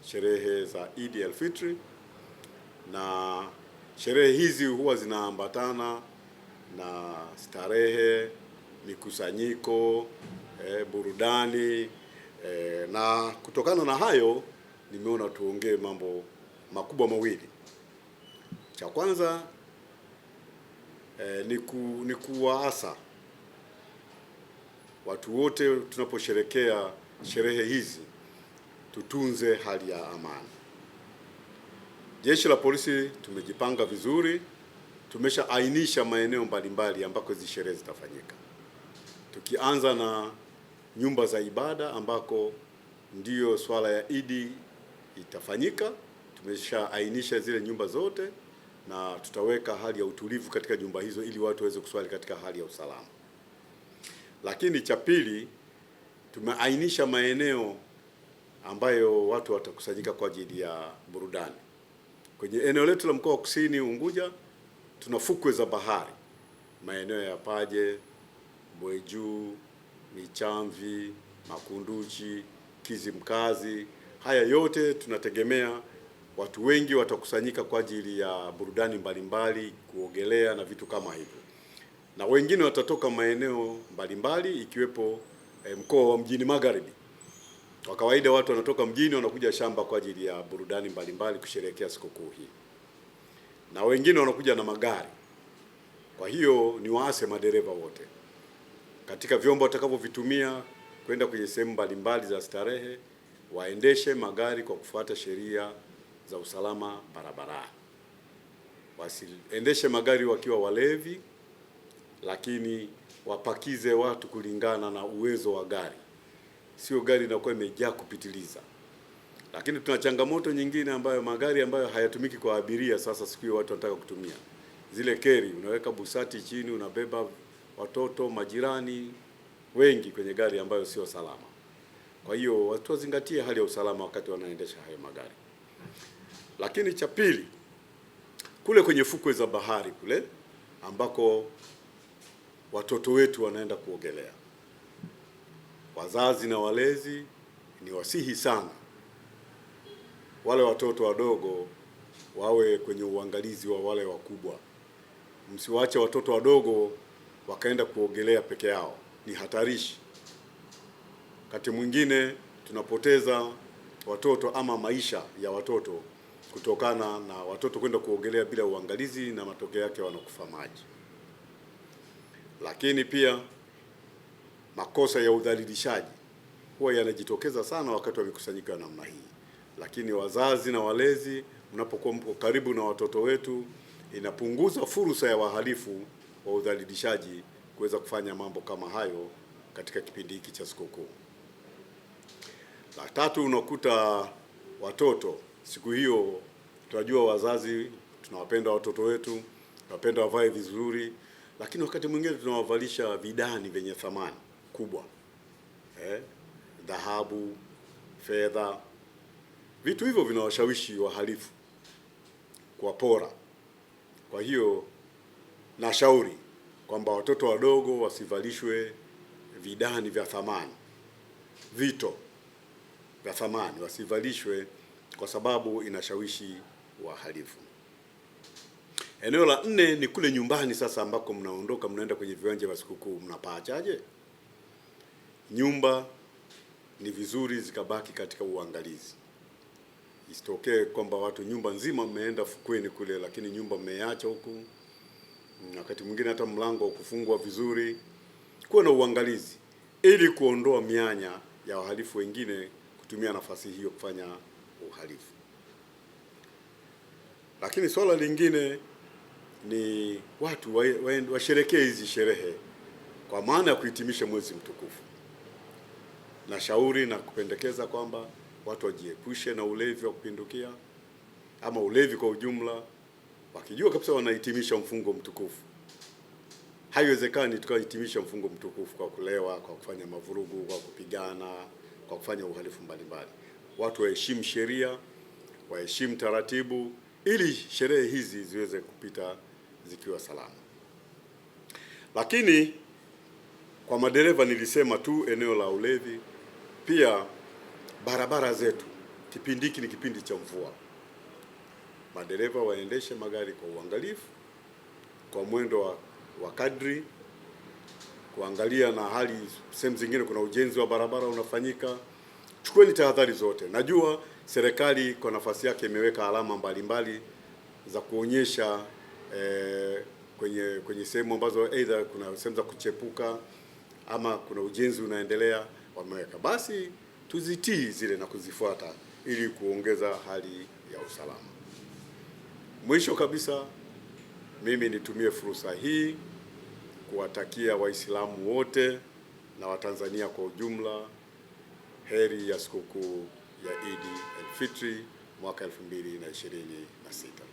sherehe za Eid al-Fitr, na sherehe hizi huwa zinaambatana na starehe, mikusanyiko, burudani, na kutokana na hayo nimeona tuongee mambo makubwa mawili. Cha kwanza ni kuwaasa watu wote tunaposherekea sherehe hizi tutunze hali ya amani. Jeshi la Polisi tumejipanga vizuri, tumeshaainisha maeneo mbalimbali ambako hizi sherehe zitafanyika. Tukianza na nyumba za ibada ambako ndiyo swala ya Idi itafanyika, tumeshaainisha zile nyumba zote na tutaweka hali ya utulivu katika nyumba hizo ili watu waweze kuswali katika hali ya usalama. Lakini cha pili, tumeainisha maeneo ambayo watu watakusanyika kwa ajili ya burudani. Kwenye eneo letu la mkoa wa Kusini Unguja tuna fukwe za bahari, maeneo ya Paje, Bwejuu, Michamvi, Makunduchi, Kizimkazi. Haya yote tunategemea watu wengi watakusanyika kwa ajili ya burudani mbalimbali, kuogelea na vitu kama hivyo. Na wengine watatoka maeneo mbalimbali ikiwepo mkoa wa Mjini Magharibi. Kwa kawaida watu wanatoka mjini wanakuja shamba kwa ajili ya burudani mbalimbali kusherehekea sikukuu hii. Na wengine wanakuja na magari. Kwa hiyo ni waase madereva wote, katika vyombo watakavyovitumia kwenda kwenye sehemu mbalimbali za starehe, waendeshe magari kwa kufuata sheria za usalama barabarani. Wasiendeshe magari wakiwa walevi, lakini wapakize watu kulingana na uwezo wa gari. Sio gari inakuwa imejaa kupitiliza. Lakini tuna changamoto nyingine ambayo magari ambayo hayatumiki kwa abiria sasa siku hiyo watu wanataka kutumia. Zile keri, unaweka busati chini, unabeba watoto, majirani wengi kwenye gari ambayo sio salama. Kwa hiyo watu wazingatie hali ya usalama wakati wanaendesha hayo magari. Lakini cha pili, kule kwenye fukwe za bahari kule ambako watoto wetu wanaenda kuogelea, wazazi na walezi ni wasihi sana wale watoto wadogo wawe kwenye uangalizi wa wale wakubwa. Msiwaache watoto wadogo wakaenda kuogelea peke yao, ni hatarishi. Wakati mwingine tunapoteza watoto ama maisha ya watoto kutokana na watoto kwenda kuogelea bila uangalizi na matokeo yake wanakufa maji. Lakini pia makosa ya udhalilishaji huwa yanajitokeza sana wakati wa mikusanyiko ya namna hii. Lakini wazazi na walezi, mnapokuwa mko karibu na watoto wetu, inapunguza fursa ya wahalifu wa udhalilishaji kuweza kufanya mambo kama hayo katika kipindi hiki cha sikukuu. La tatu, unakuta watoto siku hiyo, tunajua wazazi tunawapenda watoto wetu, tunapenda wavae vizuri, lakini wakati mwingine tunawavalisha vidani vyenye thamani kubwa, dhahabu, fedha. Vitu hivyo vinawashawishi wahalifu kuwapora. Kwa hiyo nashauri kwamba watoto wadogo wasivalishwe vidani vya thamani, vito vya thamani wasivalishwe, kwa sababu inashawishi wahalifu. Eneo la 4 ni kule nyumbani sasa ambako mnaondoka mnaenda kwenye viwanja vya sikukuu, mnapaachaje? Nyumba ni vizuri zikabaki katika uangalizi. Isitokee kwamba watu nyumba nzima mmeenda fukweni kule, lakini nyumba mmeacha huku. Wakati mwingine hata mlango kufungwa vizuri. Kuwa na uangalizi ili kuondoa mianya ya wahalifu wengine kutumia nafasi hiyo kufanya uhalifu. Lakini swala lingine ni watu washerekee hizi sherehe kwa maana ya kuhitimisha mwezi mtukufu. Na shauri na kupendekeza kwamba watu wajiepushe na ulevi wa kupindukia ama ulevi kwa ujumla, wakijua kabisa wanahitimisha mfungo mtukufu. Haiwezekani tukahitimisha mfungo mtukufu kwa kulewa, kwa kufanya mavurugu, kwa kupigana, kwa kufanya uhalifu mbalimbali. Watu waheshimu sheria, waheshimu taratibu ili sherehe hizi ziweze kupita zikiwa salama. Lakini kwa madereva nilisema tu eneo la ulevi, pia barabara zetu kipindi hiki ni kipindi cha mvua. Madereva waendeshe magari kwa uangalifu, kwa mwendo wa kadri, kuangalia na hali. Sehemu zingine kuna ujenzi wa barabara unafanyika, chukueni tahadhari zote. Najua serikali kwa nafasi yake imeweka alama mbalimbali za kuonyesha kwenye sehemu ambazo aidha kuna sehemu za kuchepuka ama kuna ujenzi unaendelea, wameweka. Basi tuzitii zile na kuzifuata ili kuongeza hali ya usalama. Mwisho kabisa, mimi nitumie fursa hii kuwatakia Waislamu wote na Watanzania kwa ujumla heri ya sikukuu ya Eid al-Fitri mwaka 2026.